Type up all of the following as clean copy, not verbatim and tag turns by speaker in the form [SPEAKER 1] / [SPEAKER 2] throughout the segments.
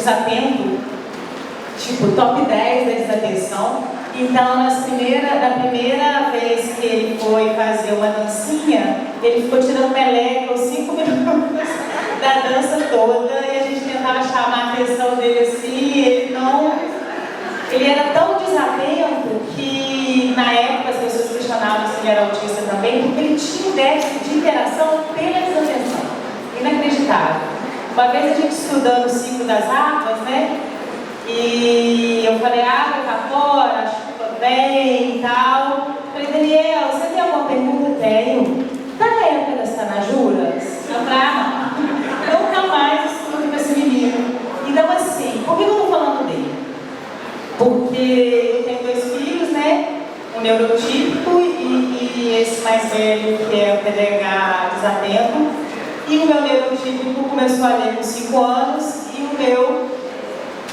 [SPEAKER 1] desatento, tipo top 10 da desatenção. Então, na primeira vez que ele foi fazer uma dancinha, ele ficou tirando meleca os 5 minutos da dança toda, e a gente tentava chamar a atenção dele assim, ele era tão desatento que na época as pessoas questionavam se ele era autista também, porque ele tinha um déficit de interação pela desatenção. Inacreditável. Uma vez a gente estudando o ciclo das águas, né? E eu falei, água tá fora, a chuva vem e tal. Eu falei, Daniel, você tem alguma pergunta? Tenho. Tá na época das tanajuras? Eu falei, nunca mais estudo com esse menino. Então assim, por que eu tô falando dele? Porque eu tenho 2 filhos, né? Um neurotípico e esse mais velho que é o TDAH desatento. E o meu neurotípico começou a ler com 5 anos e o meu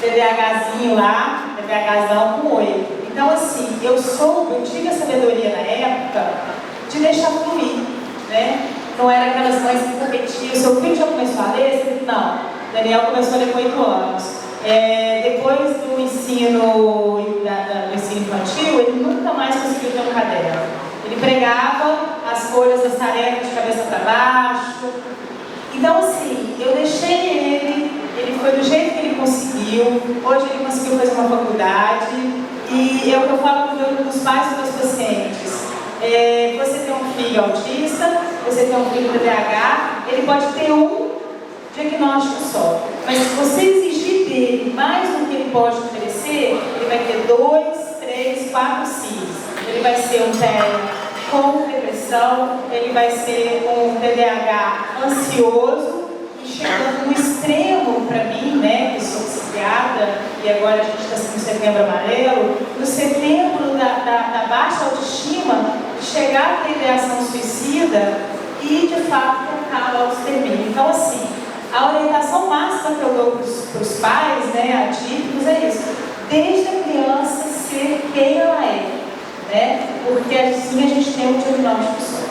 [SPEAKER 1] TDAHzinho lá, TDAHzão com 8. Então assim, eu tive a sabedoria na época de deixar fluir, né? Não era aquelas mães que competiam, seu filho já começou a ler? Não, Daniel começou a ler com 8 anos. Depois do ensino infantil, ele nunca mais conseguiu ter um caderno. Ele pregava as folhas das tarefas de cabeça para baixo. Então assim, eu deixei ele foi do jeito que ele conseguiu. Hoje ele conseguiu fazer uma faculdade. E é o que eu falo para os pais dos meus pacientes. Você tem um filho autista, você tem um filho TDAH, ele pode ter um diagnóstico só. Mas se você exigir dele mais do que ele pode oferecer, ele vai ter 2, 3, 4 Cs. Ele vai ser um TEA com depressão, ele vai ser um TDAH ansioso e chegando no extremo para mim, né, que sou psiquiatra e agora a gente está no Setembro Amarelo, no setembro da baixa autoestima, chegar a ter ideação suicida e de fato tentar o extermínio. Então assim, a orientação máxima que eu dou para os pais, né, atípicos, é isso. Desde a criança ser quem ela é, né? Porque assim a gente tem um diagnóstico só.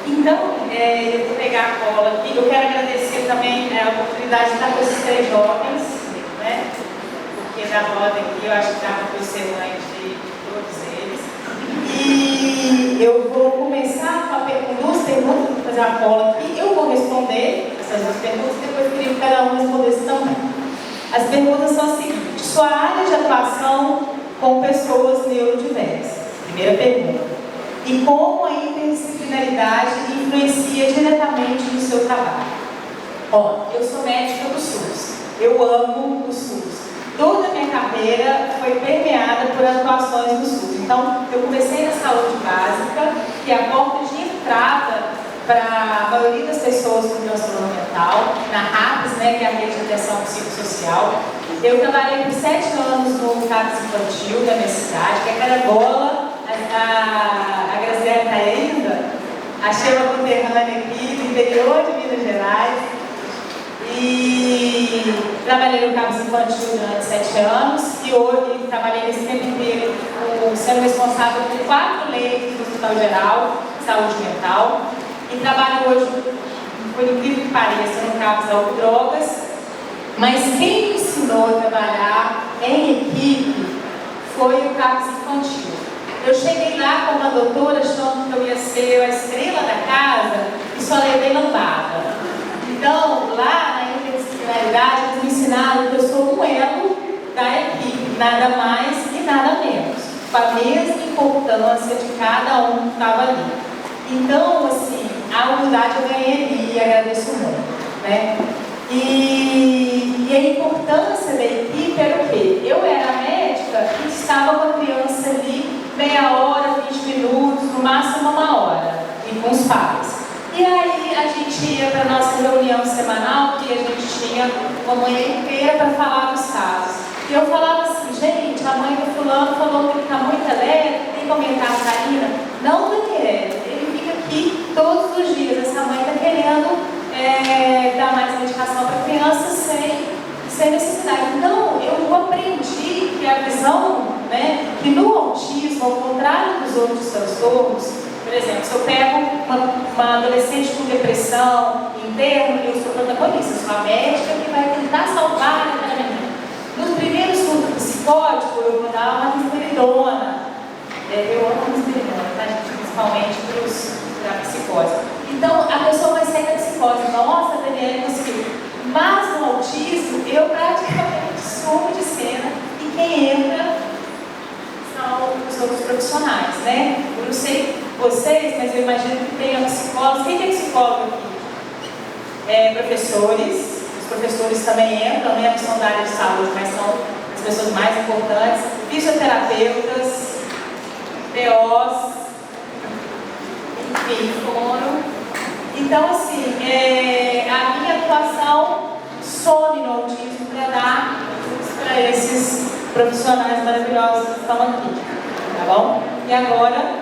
[SPEAKER 1] Então, eu vou pegar a cola aqui. Eu quero agradecer também a oportunidade de estar com esses 3 jovens, né? Porque da roda aqui eu acho que dá para ser mãe de todos eles. E eu vou começar com 2 perguntas, vou fazer uma cola aqui. Eu vou responder essas 2 perguntas e depois queria que cada um respondesse também. As perguntas são as seguintes: sua área de atuação com pessoas neurodiversas? Primeira pergunta. E como a interdisciplinaridade influencia diretamente no seu trabalho? Eu sou médica do SUS. Eu amo o SUS. Toda a minha carreira foi permeada por atuações no SUS. Então, eu comecei na saúde básica, que é a porta de entrada para a maioria das pessoas com transtorno mental, na RAPS, né, que é a rede de atenção psicossocial. Eu trabalhei por 7 anos no CAPS infantil da minha cidade, que é Caragola. A Graziela está ainda, achei uma conterrânea aqui do interior de Minas Gerais. E trabalhei no CAPS infantil durante 7 anos e hoje trabalhei nesse tempo inteiro sendo responsável por 4 leitos do Hospital Geral de Saúde Mental. E trabalho hoje, por incrível que pareça, no CAPS Algodrogas. Mas quem me ensinou a trabalhar em equipe foi o CAPS infantil. Eu cheguei lá com uma doutora achando que eu ia ser a estrela da casa e só levei lambada. Então, lá na interdisciplinaridade, eles me ensinaram que eu sou um elo da equipe, nada mais e nada menos, com a mesma importância de cada um que estava ali. Então, assim, a humildade eu ganhei ali e agradeço muito, né? E a importância da equipe era o quê? Eu era a médica que estava com a criança ali meia hora, 20 minutos, no máximo 1 hora, e com os pais. E aí a gente ia para a nossa reunião semanal, que a gente tinha uma manhã inteira para falar dos casos. E eu falava assim, gente, a mãe do fulano falou que ele está muito alegre, tem comentar a Karina? Não, Daniela, ele fica aqui todos os dias, essa mãe está querendo dar mais medicação para crianças sem necessidade. Então, eu aprendi que a visão, né, que no autismo, ao contrário dos outros transtornos, por exemplo, se eu pego uma adolescente com depressão interna, eu sou protagonista, sou a médica que vai tentar salvar quem entra são os outros profissionais, né? Eu não sei vocês, mas eu imagino que tenha psicólogos. Quem é psicólogo aqui? Professores. Os professores também entram, né? São da área de saúde, mas são as pessoas mais importantes. Fisioterapeutas, POs, enfim, fono. Então, assim, a minha atuação some no autismo para dar para esses profissionais maravilhosos que estão aqui, tá bom? E agora,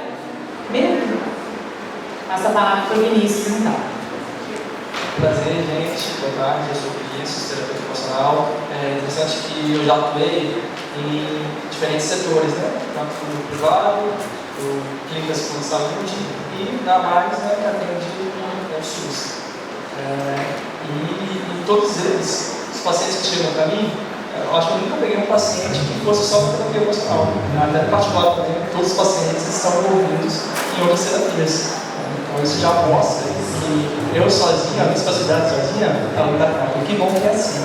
[SPEAKER 1] passa a palavra para o Vinícius, então.
[SPEAKER 2] Prazer, gente. Boa tarde, eu sou o Vinícius, terapeuta ocupacional. É interessante que eu já atuei em diferentes setores, né? Tanto no privado, no clínicas de saúde e na mais, né, que atende no SUS. E todos eles, os pacientes que chegam para mim, eu acho que eu nunca peguei um paciente que fosse só para terapia ocupacional. Até no particular também, todos os pacientes estão envolvidos em outras terapias. Então isso já mostra que eu sozinho, a minha capacidade sozinha, ela não dá conta. Que bom que é assim.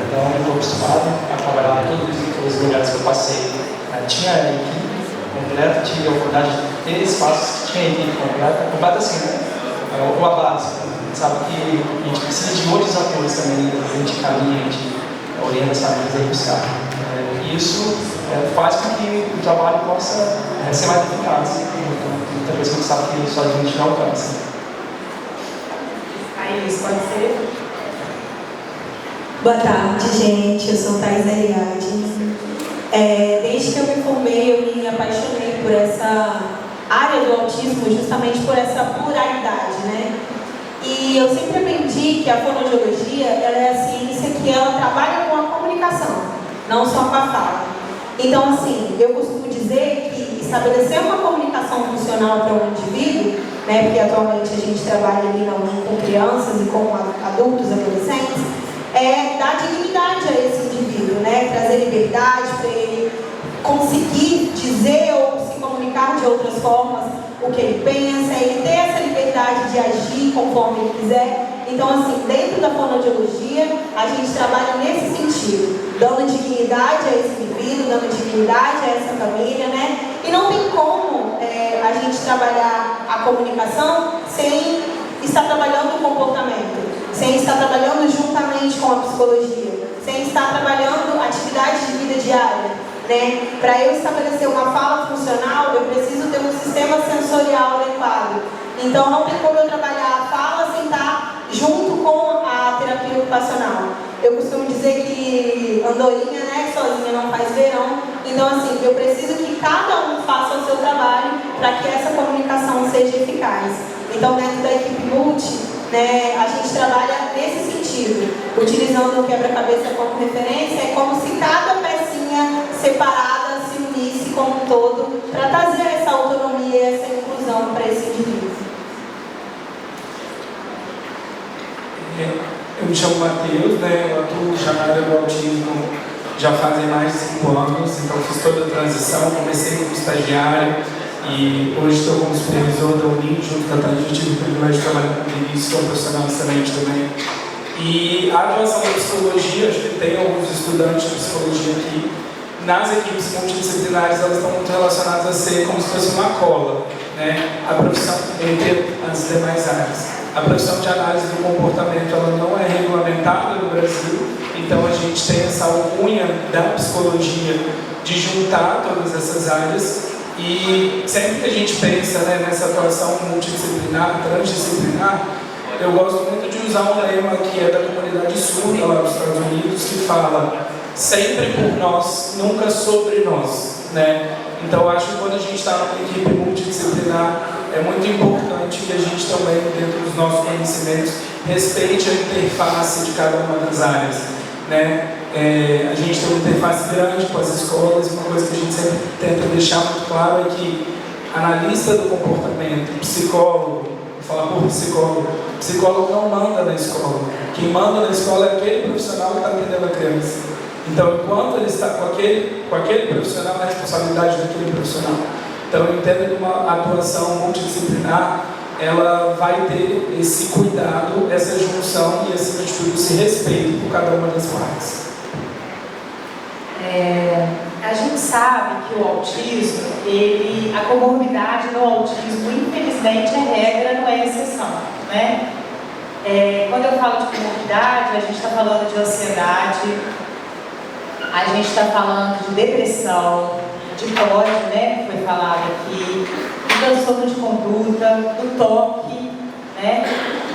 [SPEAKER 2] Então eu estou acostumado a trabalhar em todos os lugares que eu passei. Tinha a equipe completa, tive a oportunidade de ter espaços que tinha equipe completa assim, né? O base. Sabe que a gente precisa de outros atores também, a gente caminha, a gente orienta as famílias a buscar. E isso faz com que o trabalho possa ser mais eficaz. Muita coisa que a gente sabe que só a gente não alcança.
[SPEAKER 1] Aí, isso pode ser?
[SPEAKER 3] Boa tarde, gente. Eu sou Thais Ariadne. Desde que eu me formei, eu me apaixonei por essa área do autismo, justamente por essa pluralidade, né? E eu sempre aprendi que a fonoaudiologia, ela é a ciência que ela trabalha com a comunicação, não só com a fala. Então, assim, eu costumo dizer que estabelecer uma comunicação funcional para um indivíduo, né, porque atualmente a gente trabalha ali com crianças e com adultos, adolescentes, dar dignidade a esse indivíduo, né, trazer liberdade para ele conseguir dizer ou se comunicar de outras formas o que ele pensa, ele ter essa liberdade de agir conforme ele quiser. Então, assim, dentro da fonoaudiologia, a gente trabalha nesse sentido, dando dignidade a esse indivíduo, dando dignidade a essa família, né? E não tem como a gente trabalhar a comunicação sem estar trabalhando o comportamento, sem estar trabalhando juntamente com a psicologia, sem estar trabalhando atividades de vida diária. Né? Para eu estabelecer uma fala funcional, eu preciso ter um sistema sensorial adequado. Então, não tem como eu trabalhar a fala sem estar junto com a terapia ocupacional. Eu costumo dizer que andorinha, né, sozinha não faz verão. Então, assim, eu preciso que cada um faça o seu trabalho para que essa comunicação seja eficaz. Então, dentro da equipe multi, né, a gente trabalha nesse sentido, utilizando o quebra-cabeça como referência. É como se cada pecinha separada se unisse como um todo para trazer essa autonomia e essa inclusão para esse indivíduo.
[SPEAKER 4] Eu me chamo Matheus, né? Eu atuo já na área do autismo já fazem mais de 5 anos, então fiz toda a transição, comecei como estagiário e hoje estou como supervisor da UNIM, junto com a Thaís. Eu tive o privilégio de trabalhar com o Vinícius, que é um profissional excelente também. E a atuação da psicologia, acho que tem alguns estudantes de psicologia aqui, nas equipes multidisciplinares, elas estão muito relacionadas a ser como se fosse uma cola, né? A profissão entre as demais áreas. A profissão de análise do comportamento, ela não é regulamentada no Brasil, então a gente tem essa alcunha da psicologia de juntar todas essas áreas. E sempre que a gente pensa, né, nessa atuação multidisciplinar, transdisciplinar, eu gosto muito de usar um lema que é da comunidade surda lá dos Estados Unidos, que fala sempre por nós, nunca sobre nós, né? Então eu acho que quando a gente está numa equipe multidisciplinar, é muito importante que a gente também, dentro dos nossos conhecimentos, respeite a interface de cada uma das áreas, né? A gente tem uma interface grande com as escolas, uma coisa que a gente sempre tenta deixar muito claro é que analista do comportamento, psicólogo, vou falar por psicólogo não manda na escola. Quem manda na escola é aquele profissional que está atendendo a criança. Então, enquanto ele está com aquele profissional, a responsabilidade daquele profissional. Então, eu entendo que uma atuação multidisciplinar, ela vai ter esse cuidado, essa junção e, acima de tudo, esse respeito por cada uma das partes.
[SPEAKER 1] A gente sabe que o autismo, a comorbidade no autismo, infelizmente, é regra, não é exceção, né? Quando eu falo de comorbidade, a gente está falando de ansiedade, a gente está falando de depressão, de TOD, né, que foi falado aqui, do transtorno de conduta, do toque, né,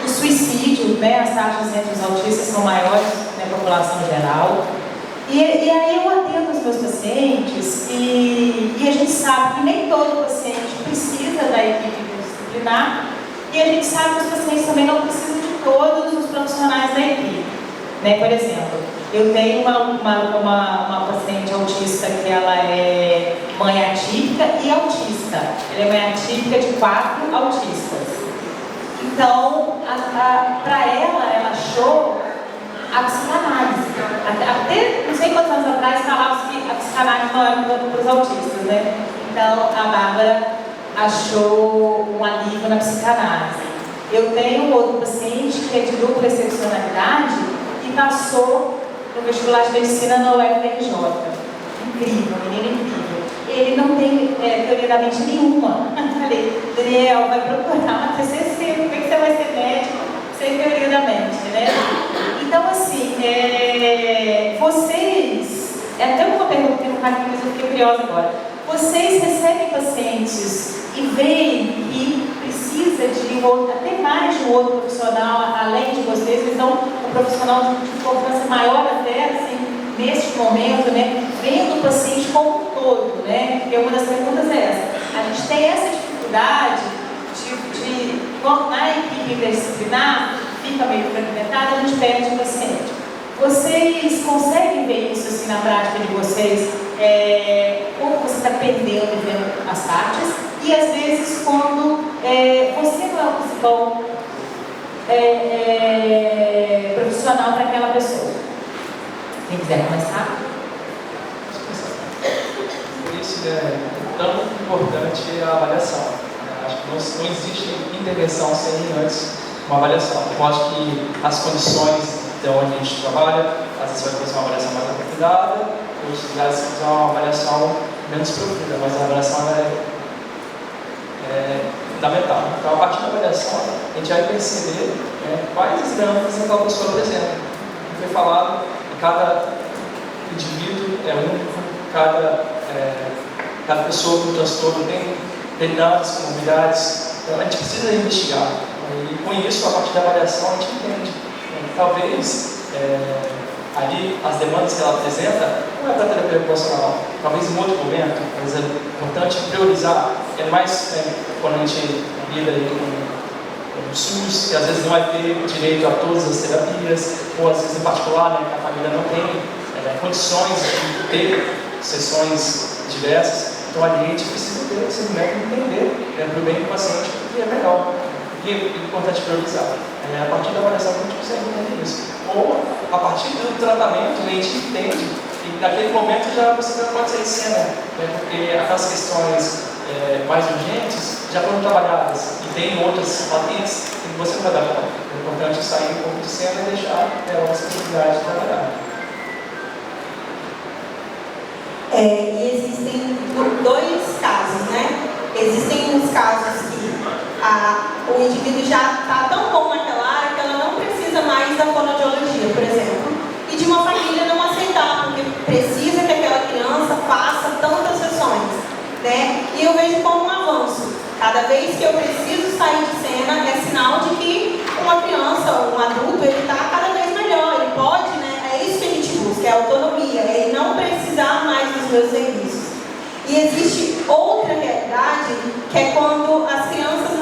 [SPEAKER 1] do suicídio, né, as taxas entre os autistas são maiores na população geral. E aí eu atendo os meus pacientes e a gente sabe que nem todo paciente precisa da equipe multidisciplinar e a gente sabe que os pacientes também não precisam de todos os profissionais da equipe, né? Por exemplo, eu tenho uma paciente autista que ela é mãe atípica e autista. Ela é mãe atípica de 4 autistas. Então, para ela achou a psicanálise. Até não sei quantos anos atrás falava que a psicanálise não era para os autistas, né? Então a Bárbara achou um alívio na psicanálise. Eu tenho um outro paciente que é de dupla excepcionalidade e passou no vestibular de medicina na UFRJ. Incrível, menino incrível. Ele não tem teoria da mente nenhuma. Falei, Daniel, vai procurar uma TCC, como é que você vai ser médico sem teoria da mente, né? Então, assim, vocês, até uma pergunta que eu não falei, mas eu fiquei curiosa agora. Vocês recebem pacientes e veem que precisa de até mais de um outro profissional, além de vocês, então um profissional de importância maior até, assim, neste momento, né? Vendo o paciente como um todo, né? Porque uma das perguntas é essa. A gente tem essa dificuldade de na equipe interdisciplinar, fica meio fragmentada, a gente perde o paciente. Vocês conseguem ver isso assim na prática de vocês? Como você está perdendo vendo as partes? E às vezes quando você não é o principal profissional para aquela pessoa. Quem quiser começar?
[SPEAKER 2] Por isso é tão importante a avaliação. Acho que não existe intervenção sem antes uma avaliação. Eu acho que as condições de onde a gente trabalha, às vezes vai fazer uma avaliação mais aprofundada, em outros lugares vai fazer uma avaliação menos profunda, mas a avaliação é fundamental. Então, a partir da avaliação, a gente vai perceber quais as dinâmicas aquela pessoa apresenta. Como foi falado, cada indivíduo é único, cada pessoa com transtorno tem determinadas comorbidades, então a gente precisa investigar. E com isso, a partir da avaliação, a gente entende. Talvez ali as demandas que ela apresenta não é para a terapia ocupacional, talvez em outro momento, mas é importante priorizar. É mais quando a gente lida com SUS, que às vezes não vai ter direito a todas as terapias, ou às vezes em particular, né, que a família não tem condições de ter sessões diversas. Então a gente precisa ter esse método entender para o bem do paciente o que é melhor, o que é importante priorizar. A partir da avaliação a gente consegue entender isso. Ou a partir do tratamento a gente entende que naquele momento já você não pode sair de cena, porque aquelas questões mais urgentes já foram trabalhadas e tem outras patentes que você não vai dar conta. É importante sair um pouco de cena e deixar outras possibilidades de trabalhar.
[SPEAKER 3] E existem 2 casos, né? Existem os casos que o indivíduo já está tão bom naquela área que ela não precisa mais da fonoaudiologia, por exemplo, e de uma família não aceitar, porque precisa que aquela criança faça tantas sessões, né? E eu vejo como um avanço. Cada vez que eu preciso sair de cena, é sinal de que uma criança ou um adulto, ele está cada vez melhor, ele pode, né? É isso que a gente busca, é autonomia, é ele não precisar mais dos meus serviços. E existe outra realidade, que é quando as crianças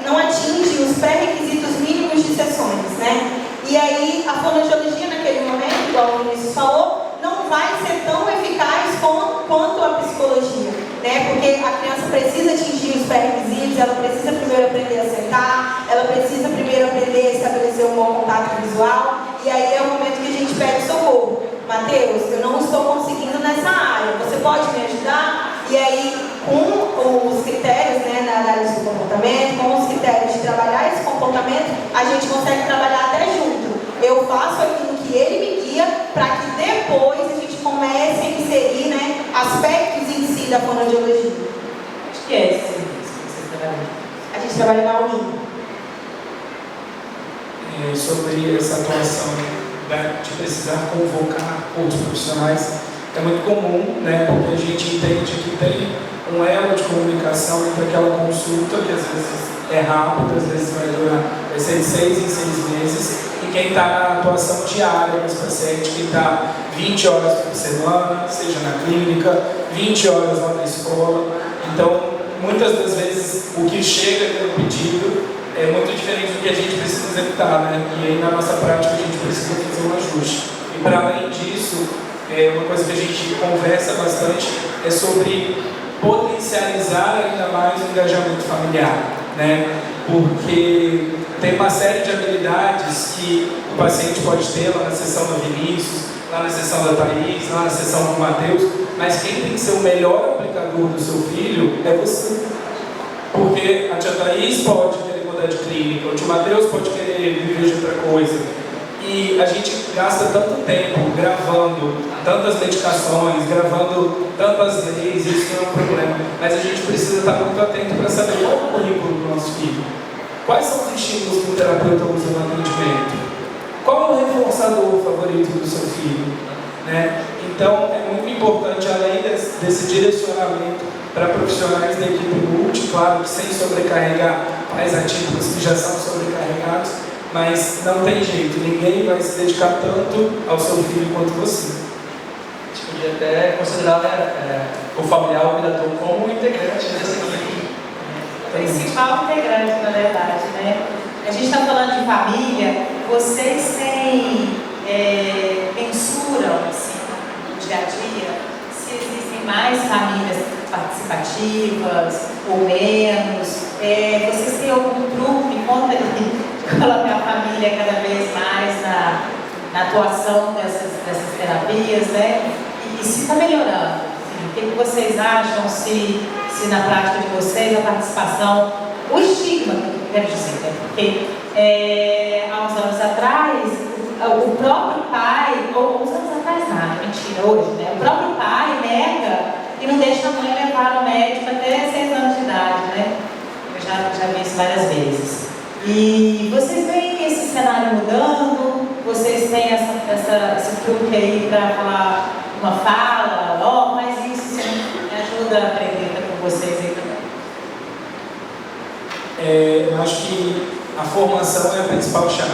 [SPEAKER 3] não atingem os pré-requisitos mínimos de sessões, né? E aí a fonoaudiologia naquele momento, igual o Vinícius falou, não vai ser tão eficaz quanto a psicologia, né? Porque a criança precisa atingir os pré-requisitos, ela precisa primeiro aprender a sentar, ela precisa primeiro aprender a estabelecer um bom contato visual, e aí é o momento que a gente pede socorro. Mateus, eu não estou conseguindo nessa área, você pode me ajudar? E aí, com os critérios, né, da análise do comportamento, com os critérios de trabalhar esse comportamento, a gente consegue trabalhar até junto. Eu faço aquilo que ele me guia, para que depois a aspectos em si da fonoaudiologia.
[SPEAKER 1] Acho que é esse serviço que você trabalha.
[SPEAKER 3] A gente trabalha na UNI.
[SPEAKER 4] Sobre essa atuação de precisar convocar outros profissionais, é muito comum, né, porque a gente entende que tem um elo de comunicação entre aquela consulta, que às vezes é rápida, às vezes vai ser de 6 em 6 meses, e quem está na atuação diária desse paciente, que está 20 horas por semana, seja na clínica, 20 horas lá na escola. Então, muitas das vezes, o que chega no pedido é muito diferente do que a gente precisa executar, né? E aí, na nossa prática, a gente precisa fazer um ajuste. E, para além disso, uma coisa que a gente conversa bastante é sobre potencializar ainda mais o engajamento familiar, né? Porque tem uma série de habilidades que o paciente pode ter lá na sessão do Vinícius, lá na sessão da Thaís, lá na sessão do Matheus, mas quem tem que ser o melhor aplicador do seu filho é você. Porque a tia Thaís pode querer mudar de clínica, o tio Matheus pode querer viver de outra coisa. E a gente gasta tanto tempo gravando tantas medicações, gravando tantas leis, isso não é um problema. Mas a gente precisa estar muito atento para saber qual é o currículo do nosso filho. Quais são os estímulos que o terapeuta usa no atendimento? Qual é o reforçador favorito do seu filho? Né? Então, é muito importante, além desse direcionamento para profissionais da equipe multi, claro que sem sobrecarregar pais atípicos que já são sobrecarregados, mas não tem jeito, ninguém vai se dedicar tanto ao seu filho quanto você.
[SPEAKER 2] A gente podia até considerar o familiar, o cuidador, como integrante dessa equipe.
[SPEAKER 1] Principal integrante, na verdade, né? A gente está falando de família, vocês mensuram, assim, no dia a dia, se existem mais famílias participativas ou menos, vocês têm algum truque, me conta de colocar a família cada vez mais na atuação dessas terapias, né? E se está melhorando, assim, o que vocês acham, se na prática de vocês a participação, o estigma, quero dizer, né? Porque há uns anos atrás, o próprio pai, ou uns anos atrás nada, mentira, hoje, né? O próprio pai nega e não deixa a mãe levar no médico até 6 anos de idade, né? Eu já vi isso várias vezes. E vocês veem esse cenário mudando? Vocês têm esse truque aí para falar uma fala, mas isso me ajuda a aprender com vocês aí também.
[SPEAKER 4] Eu acho que a formação é a principal chave,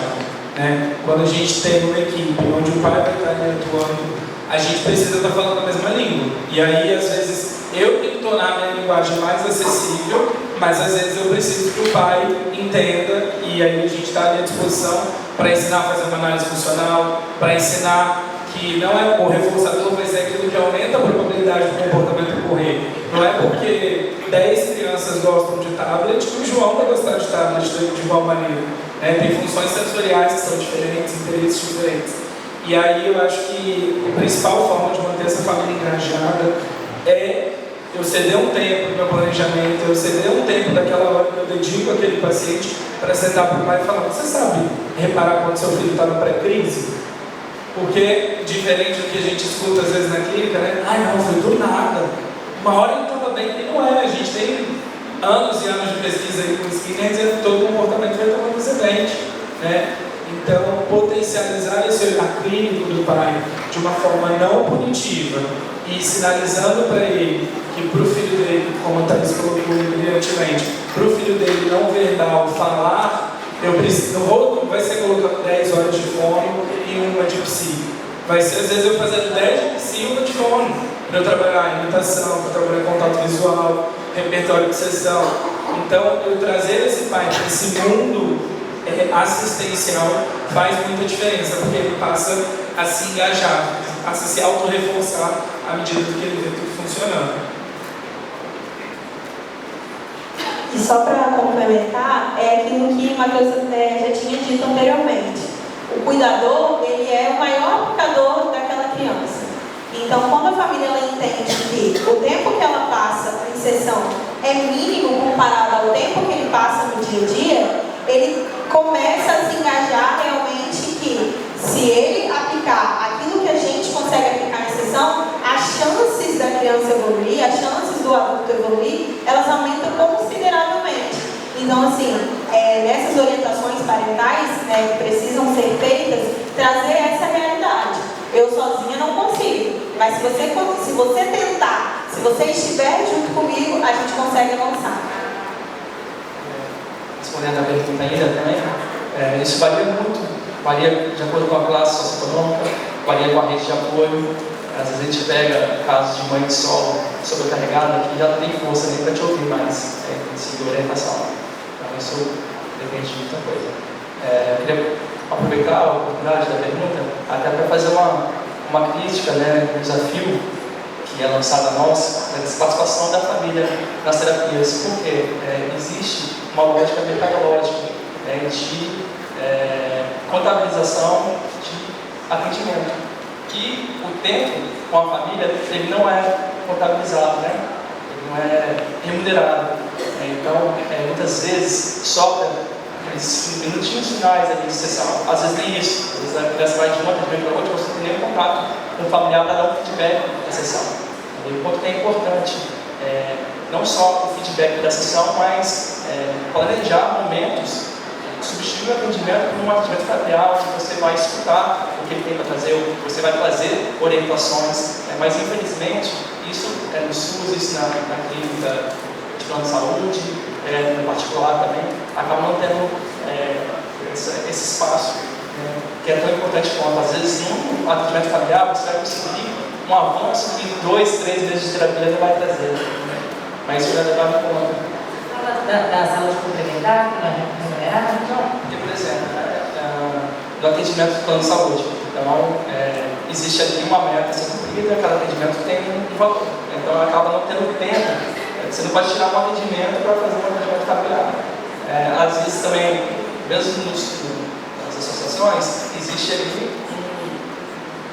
[SPEAKER 4] né? Quando a gente tem uma equipe onde o pai vai estar atuando, a gente precisa estar falando a mesma língua. E aí, às vezes, eu tenho que tornar a minha linguagem mais acessível, mas às vezes eu preciso que o pai entenda, e aí a gente está à disposição para ensinar a fazer uma análise funcional, para ensinar que não é o reforçador, vai ser aquilo que aumenta a probabilidade do comportamento ocorrer. Não é porque 10 crianças gostam de tablet que o João vai gostar de tablet de igual maneira. Tem funções sensoriais que são diferentes, interesses diferentes. E aí eu acho que a principal forma de manter essa família engajada é eu ceder um tempo do meu planejamento, eu ceder um tempo daquela hora que eu dedico àquele paciente para sentar para o pai e falar: você sabe reparar quando seu filho está na pré-crise? Porque, diferente do que a gente escuta às vezes na clínica, né? Ai não, foi do nada. Uma hora ele estava bem e não é. A gente tem anos e anos de pesquisa aí com skinheads dizendo que todo comportamento vai tomar precedente, né? Então, potencializar esse olhar clínico do pai de uma forma não punitiva e sinalizando para ele que para o filho dele, como a Thaís colocou brilhantemente, para o filho dele não verbal falar, eu preciso, não vai ser colocando 10 horas de fono e uma de psi. Vai ser, às vezes, eu fazendo 10 de psi e uma de fono, para eu trabalhar imitação, para trabalhar contato visual, repertório de sessão. Então, eu trazer esse pai para esse mundo assistencial faz muita diferença, porque ele passa a se engajar, passa a se auto-reforçar à medida que ele vê tudo funcionando.
[SPEAKER 3] E só para complementar, é aquilo que o Matheus já tinha dito anteriormente. O cuidador, ele é o maior aplicador daquela criança. Então, quando a família ela entende que o tempo que ela passa em sessão é mínimo comparado ao tempo que ele passa no dia a dia, ele começa a se engajar realmente que, se ele aplicar aquilo que a gente consegue aplicar na sessão, as chances da criança assim, nessas orientações parentais, né, que precisam ser feitas, trazer essa realidade. Eu sozinha não consigo, mas se você tentar, se você estiver junto comigo, a gente consegue avançar.
[SPEAKER 2] Respondendo a pergunta ainda também, isso varia muito, varia de acordo com a classe socioeconômica, varia com a rede de apoio. Às vezes a gente pega casos de mãe de solo sobrecarregada que já não tem força nem para te ouvir mais, seguir orientação. Então isso depende de muita coisa. Eu queria aproveitar a oportunidade da pergunta até para fazer uma crítica, né, um desafio que é lançado a nós, da participação da família nas terapias, porque existe uma lógica mercadológica de contabilização de atendimento, que o tempo com a família ele não é contabilizado, né? Ele não é remunerado. Então, muitas vezes sobra aqueles minutinhos finais ali de sessão. Às vezes nem isso, às vezes a criança vai de um atendimento para outro, você não tem nenhum contato com o familiar para dar um feedback da sessão. E o ponto que é importante, não só o feedback da sessão, mas planejar momentos, substituir o atendimento por um atendimento familiar, onde você vai escutar o que ele tem para trazer, você vai trazer orientações, mas infelizmente isso no SUS, isso na clínica de plano de saúde, no particular também, acaba não tendo esse espaço, que é tão importante quanto. Às vezes, num atendimento familiar, você vai conseguir um avanço que 2, 3 meses de terapia vai trazer, mas isso vai levar em conta.
[SPEAKER 1] Da saúde complementar, que não é remunerada?
[SPEAKER 2] Porque, por exemplo, do atendimento do plano de saúde. Então, existe ali uma meta a ser cumprida, cada atendimento tem um valor. Então, acaba não tendo tempo. Você não pode tirar um atendimento para fazer um atendimento familiar. Às vezes também, mesmo nas associações, existe ali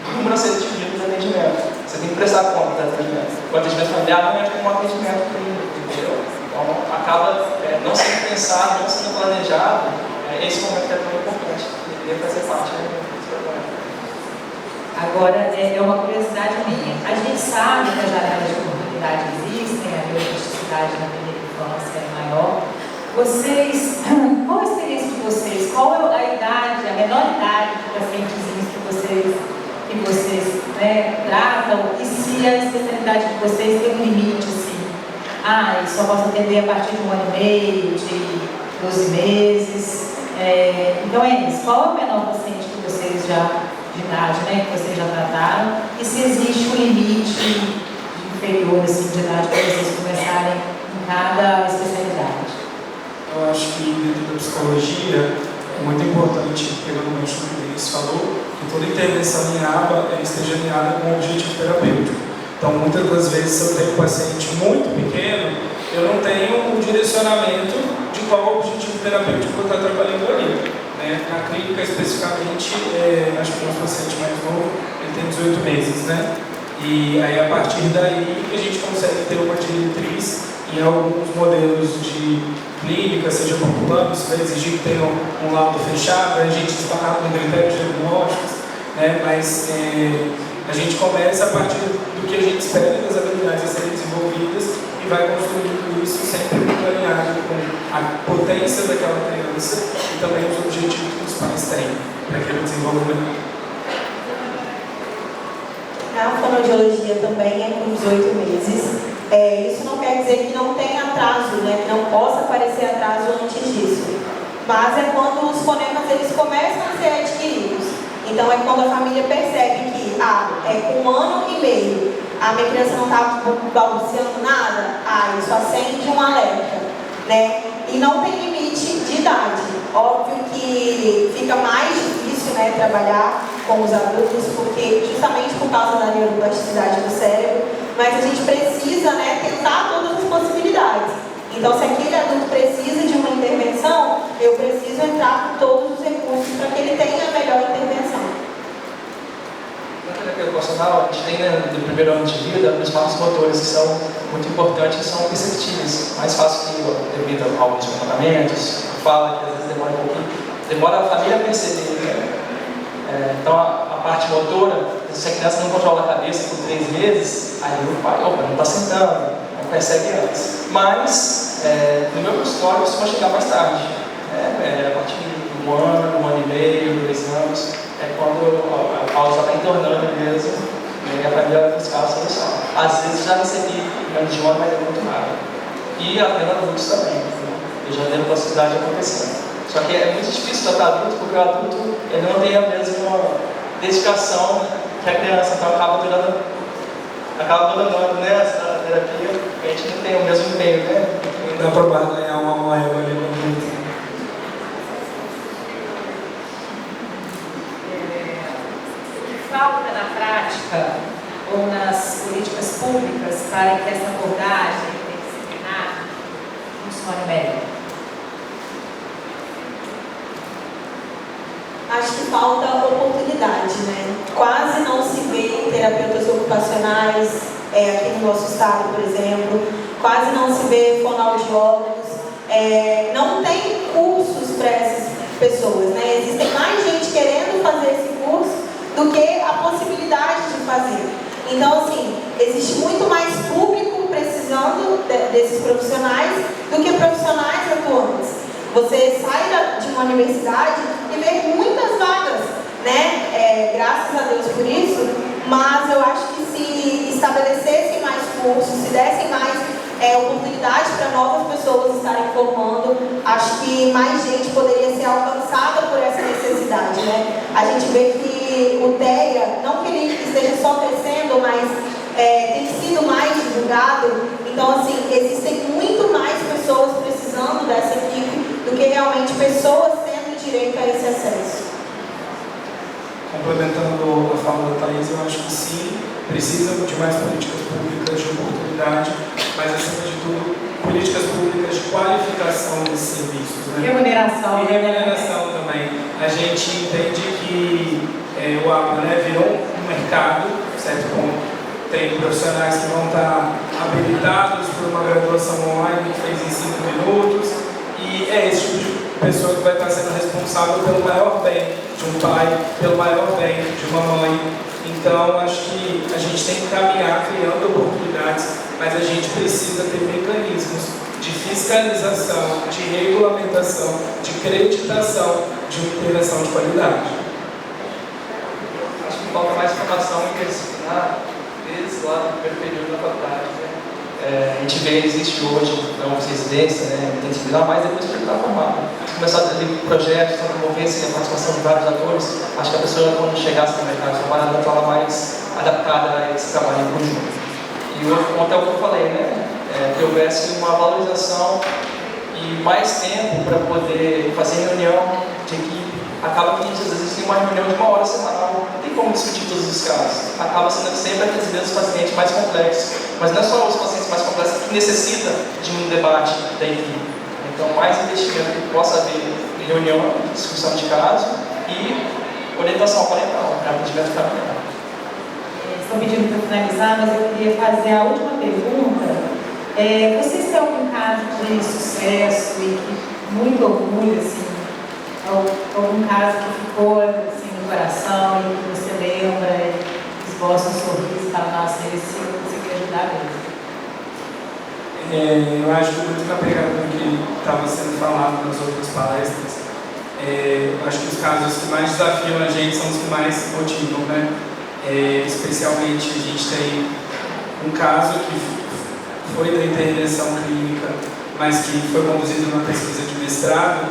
[SPEAKER 2] um número a ser dividido do atendimento. Você tem que prestar conta do atendimento. O atendimento familiar não é como um atendimento clínico, entendeu? Então, acaba não sendo pensado, não sendo planejado, esse momento que é tão importante, que deve fazer parte desse programa.
[SPEAKER 1] Agora, é uma curiosidade minha. A gente sabe que as janelas de oportunidade existem, a neuroplasticidade na primeira infância é maior. Vocês, qual a experiência de vocês? Qual é a idade, a menor idade de pacientezinhos que vocês tratam? E se a especialidade de vocês tem um limite, assim? Eu só posso atender a partir de 1 ano e meio, de 12 meses. Então é isso. Qual é o menor paciente que vocês já, de idade, que vocês já trataram? E se existe um limite inferior assim, de idade para vocês começarem em cada especialidade?
[SPEAKER 4] Eu acho que dentro da psicologia é muito importante, pegando o gancho que o Denis falou, que toda intervenção em aba esteja alinhada com o objetivo terapêutico. Então, muitas das vezes, se eu tenho um paciente muito pequeno, eu não tenho um direcionamento de qual é o objetivo terapêutico que eu estou trabalhando ali. Na clínica, especificamente, acho que o nosso paciente mais novo, ele tem 18 meses, E aí, a partir daí, a gente consegue ter uma diretriz em alguns modelos de clínica, seja por plano, isso vai exigir que tenha um laudo fechado, a gente está com critérios diagnósticos, mas a gente começa a partir do que a gente espera das habilidades a serem desenvolvidas e vai construindo isso sempre muito alinhado com a potência daquela criança e também os objetivos que os pais têm para aquele desenvolvimento.
[SPEAKER 3] A fonoaudiologia também é com 18 meses. Isso não quer dizer que não tenha atraso, que não possa aparecer atraso antes disso. Mas é quando os fonemas eles começam a ser adquiridos. Então é quando a família percebe que com 1 ano e meio a minha criança não está balbuciando nada, isso acende um alerta, E não tem limite de idade. Óbvio que fica mais difícil, trabalhar com os adultos, porque justamente por causa da neuroplasticidade do cérebro, mas a gente precisa, tentar todas as possibilidades. Então, se aquele adulto precisa de uma intervenção, eu preciso entrar com todos os recursos para que ele tenha a melhor intervenção.
[SPEAKER 2] Na terapia ocupacional, a gente tem no primeiro ano de vida os marcos motores que são muito importantes e são perceptíveis. Mais fácil que devido a alguns comportamentos, fala que às vezes demora um pouquinho, demora a família a perceber. Então, a parte motora, se a criança não controla a cabeça por 3 meses, aí o pai, não está sentando, persegue antes. Mas, no meu consultório, costuma chegar mais tarde. A partir de um ano e meio, 2 anos, é quando a causa está entornando mesmo, e a família vai buscar a solução. Às vezes já recebi menos de 1 ano, mas é muito raro. E até adultos também. Eu já tenho possibilidade de acontecer. Só que é muito difícil tratar adulto, porque o adulto ele não tem a mesma dedicação que a criança, então acaba abandonando, né, essa terapia, a gente não tem o mesmo empenho, né?
[SPEAKER 4] Não dá para barganhar uma moeda ali no mundo.
[SPEAKER 1] Falta na prática ou nas políticas públicas para que essa abordagem interdisciplinar funcione melhor?
[SPEAKER 3] Acho que falta oportunidade, né? Quase não se vê terapeutas ocupacionais aqui no nosso estado, por exemplo. Quase não se vê fonoaudiólogos. Não tem cursos para essas pessoas, né? Existem mais gente querendo fazer esse curso do que a possibilidade de fazer. Então, assim, existe muito mais público precisando desses profissionais do que profissionais atuantes. Você sai de uma universidade e vê muitas vagas, né? Graças a Deus por isso, mas eu acho que se estabelecessem mais cursos, se dessem mais oportunidades para novas pessoas estarem formando, acho que mais gente poderia ser alcançada por essa necessidade, né? A gente vê que o TEA, não que ele esteja só crescendo, mas tem sido mais divulgado. Então, assim, existem muito mais pessoas precisando dessa equipe do que realmente pessoas tendo direito a esse acesso.
[SPEAKER 4] Complementando a fala da Thaís, eu acho que sim, precisa de mais políticas públicas de oportunidade, mas, acima de tudo, políticas públicas de qualificação desses serviços. Né?
[SPEAKER 1] Remuneração.
[SPEAKER 4] E remuneração também. A gente entende que o APA, né, virou um mercado, certo ponto. Tem profissionais que vão estar habilitados por uma graduação online que fez em 5 minutos, e é esse tipo de pessoa que vai estar sendo responsável pelo maior bem de um pai, pelo maior bem de uma mãe. Então, acho que a gente tem que caminhar criando oportunidades, mas a gente precisa ter mecanismos de fiscalização, de regulamentação, de creditação de uma intervenção de qualidade.
[SPEAKER 2] Acho que falta mais formação interdisciplinar desde lá do primeiro período da faculdade, né? A gente vê, existe hoje uma residência, né, interdisciplinar, mas depois que ele está formado. Começar a ter projetos, envolvência, a participação de vários atores, acho que a pessoa, quando chegasse no mercado de trabalho, ela estava mais adaptada a esse trabalho em conjunto. E o outro ponto é o que eu falei, né? Que houvesse uma valorização e mais tempo para poder fazer reunião de equipe. Acaba que às vezes tem uma reunião de 1 hora semanal, não tem como discutir todos os casos. Acaba sendo sempre aqueles mesmos pacientes mais complexos, mas não é só os pacientes mais complexos que necessitam de um debate da equipe. Então, mais investimento que possa haver em reunião, discussão de caso e orientação parental, para atendimento familiar.
[SPEAKER 1] Estou pedindo para finalizar, mas eu queria fazer a última pergunta. Vocês têm algum caso de sucesso e que muito orgulho, assim, algum caso que ficou assim, no coração e que você lembra e esboça um sorriso e fala, nossa, esse eu consegui ajudar mesmo?
[SPEAKER 4] Eu acho que muito na pegada do que estava sendo falado nas outras palestras. Eu acho que os casos que mais desafiam a gente são os que mais motivam, né? Especialmente a gente tem um caso que foi da intervenção clínica, mas que foi conduzido numa pesquisa de mestrado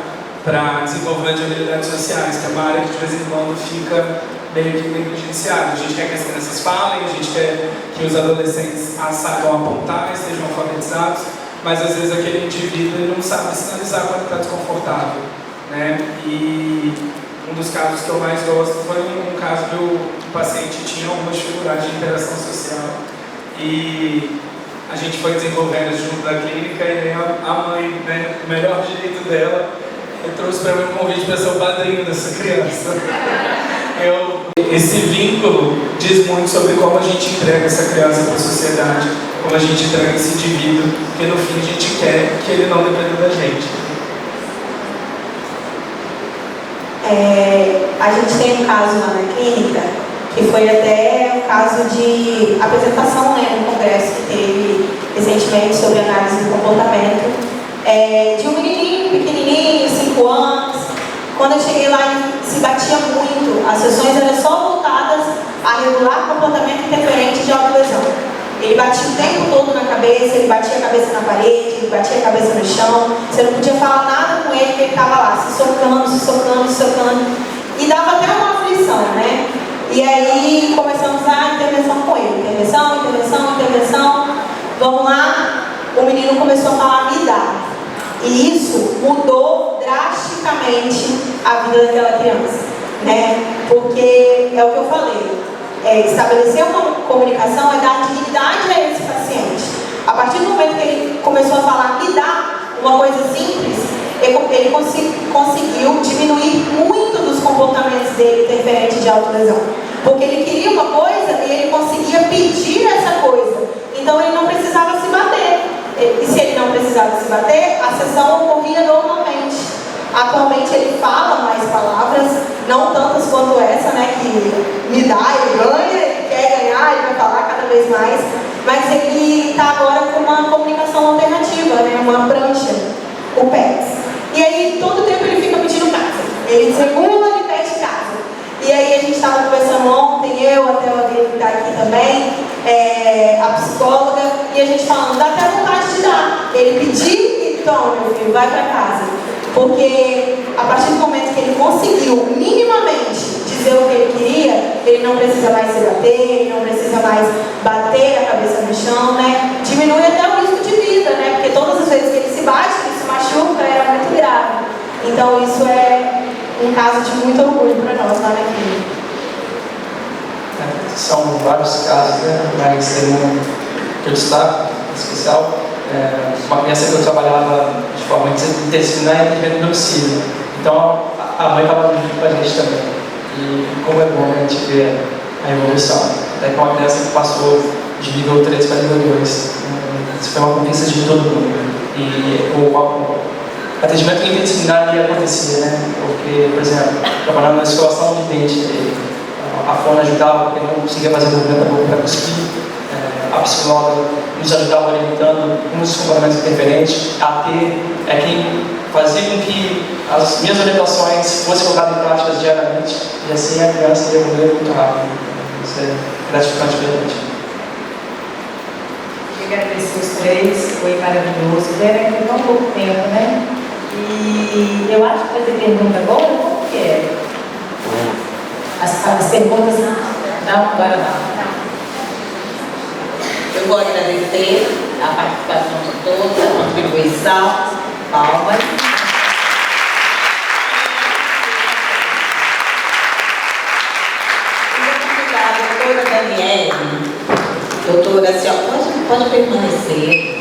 [SPEAKER 4] para desenvolvimento de habilidades sociais, que é uma área que de vez em quando fica meio que negligenciada. A gente quer que as crianças falem, a gente quer que os adolescentes saibam apontar, estejam alfabetizados, mas às vezes aquele indivíduo ele não sabe sinalizar quando está desconfortável, né? E um dos casos que eu mais gosto foi um caso do paciente tinha algumas dificuldades de interação social e a gente foi desenvolvendo junto da clínica e a mãe, né, o melhor jeito dela, trouxe para mim um convite para ser o padrinho dessa criança. Esse vínculo diz muito sobre como a gente entrega essa criança para a sociedade, como a gente entrega esse indivíduo, porque no fim a gente quer que ele não dependa da gente.
[SPEAKER 3] A gente tem um caso lá na clínica, que foi até um caso de apresentação, né, no congresso que teve recentemente recentemente sobre análise do comportamento, de um menininho pequenininho, 5 anos. Quando eu cheguei lá, ele se batia muito. As sessões eram só voltadas a regular comportamento interferente de autolesão. Ele batia o tempo todo na cabeça, ele batia a cabeça na parede, ele batia a cabeça no chão. Você não podia falar nada com ele, porque ele estava lá se socando, se socando, se socando. E dava até uma aflição, né? E aí começamos a intervenção com ele. Intervenção. Vamos lá. O menino começou a falar me dá. E isso mudou drasticamente a vida daquela criança, né? Porque é o que eu falei. Estabelecer uma comunicação é dar dignidade a esse paciente. A partir do momento que ele começou a falar me dá, uma coisa simples, ele conseguiu diminuir muito dos comportamentos dele interferentes de autolesão. Porque ele queria uma coisa e ele conseguia pedir essa coisa. Então ele não precisava se bater. E se ele não precisava se bater, a sessão ocorria normalmente. Atualmente ele fala mais palavras, não tantas quanto essa, né? Que me dá, ele ganha, ele quer ganhar, ele vai falar cada vez mais. Mas ele está agora com uma comunicação alternativa, né? Uma prancha, o PETS. E aí todo tempo ele fica pedindo casa. Ele desregula, ele pede casa. E aí a gente estava conversando ontem, eu, até alguém que está aqui também, a psicóloga, e a gente falando, dá até vontade de dar. Ele pedir e toma, meu filho, vai para casa. Porque a partir do momento que ele conseguiu minimamente dizer o que ele queria, ele não precisa mais se bater, ele não precisa mais bater a cabeça no chão, né? Diminui até o risco de vida, né? Porque todas as vezes que ele se bate, ele se machuca, era muito grave. Então isso é um caso de muito orgulho para nós lá na clínica.
[SPEAKER 2] São vários casos, né? Mas tem um que eu destaco, em especial, uma criança que eu trabalhava de forma interdisciplinar e atendimento no domicílio. Então a mãe estava junto com a gente também. E como é bom, né, a gente ver a evolução. Até que uma criança que passou de nível 3 para nível 2. Isso foi uma conquista de todo mundo. E o atendimento interdisciplinar ia acontecer, né? Porque, por exemplo, trabalhando na escovação de dente, a Fona ajudava porque não conseguia fazer movimento da boca para cuspir. A psicóloga nos ajudava orientando uns comportamentos interferentes. A T é quem fazia com que as minhas orientações fossem colocadas em prática diariamente e assim a criança ia evoluir muito rápido. Isso é gratificante para a gente.
[SPEAKER 1] Queria agradecer os três, foi maravilhoso. Vera tem tão pouco tempo, né? E eu acho que vai ter pergunta agora, como que é? As perguntas não, agora não.
[SPEAKER 5] Eu vou agradecer a participação de todos, a contribuição, palmas. E vou convidar a doutora Daniele, doutora, pode permanecer.